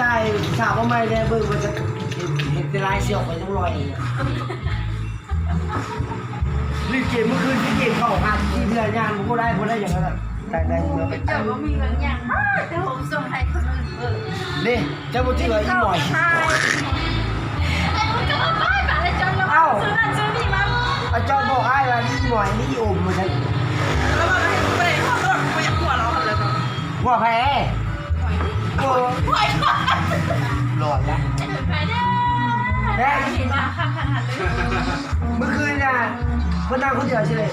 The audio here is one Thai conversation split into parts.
ตายสาวว่าไม่ได้เบิ่งมันจะเห็นเป็นลายเสียวไปต้องลอยรีบเกมเมื่อคืนที่เกมเข้าหันที่เพื่อนยานผมก็ได้อย่างนั้นแต่ได้เมื่อไป เจ้าว่ามีเงินอย่างแต่ผมส่งให้คนอื่นนี่เจ้าบุตรเลยอีหน่อย ไอ้คุณจะมาบ้านแบบไอ้จนแล้วซื้อนั่นซื้อนี่มา อาจารย์บอกไอ้ว่าอีหน่อยนี่อมมาใช่ แล้วมันไม่ได้ข้อรถไม่อยากหัวเราเลยมั้ง หัวแพ้โอ้ หัว หลอดแล้ว ไปเด้อได้เห็นข้างหันเลย เมื่อคืนน่ะคนนั่งคนเดียวใช่ไหม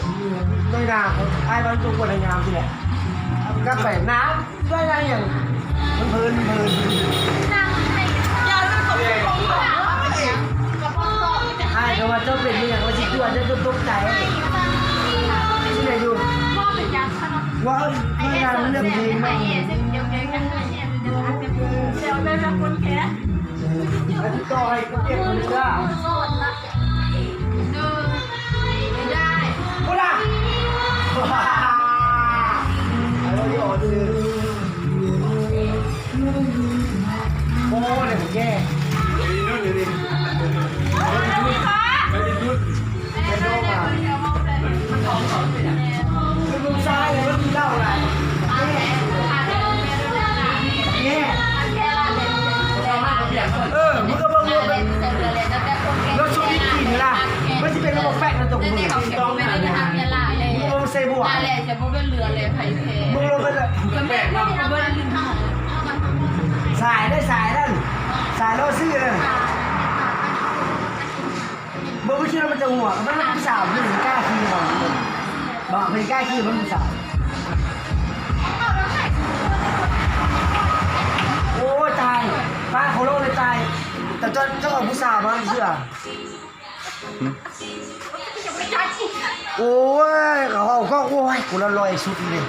ในนาไอ้บ้านจุกคนในงามใช่ไหมก็แฝงน้ำได้ยังอย่างมันเพลิน นั่งให้ ยาจะตกของเรา กับพ่อต่อจะ ไอ้ก็ว่าเจ้าเป็นอย่างว่าชิดตัวจะตกใจที่ไหนอยู่ พ่อเป็นยังขนาด ว่าในนามันเรื่องเพลง ไอ้ มาก เอ๋ซึ่งเดี๋ยวกันไอ้เอ๋เดี๋ยวแบบคนแค่ ต่อให้ก็เก็บคนเดียว โสดละดูไม่ได้ กูด่าไอ้เราที่ออกคือโอ้เดี๋ยวผมแย่ เป็นโรคอ่ะคือมึงซ้ายเลยแล้วมึงเล่าอะไรเนี่ยมึงก็เบิ่งรถเป็นรถชุดที่กินล่ะไม่ใช่เป็นระบบแฟกนะตรงมือต้องหาเนี่ยมึงลงเซบัวมึงลงไปเลยสายได้สายนั่นสายโลซี่เลยมึงไม่คิดว่ามันจะหัวมันเป็นสาวมึงกล้าขี่บอกเป็นกล้าขี่มันเป็นสาวโอ้ตายป้าเขาโลกเลยตายแต่เจ้าของผู้สาวมันเชื่อโอ้ยเขาก็โอ้ยกูละลอยสุดเลย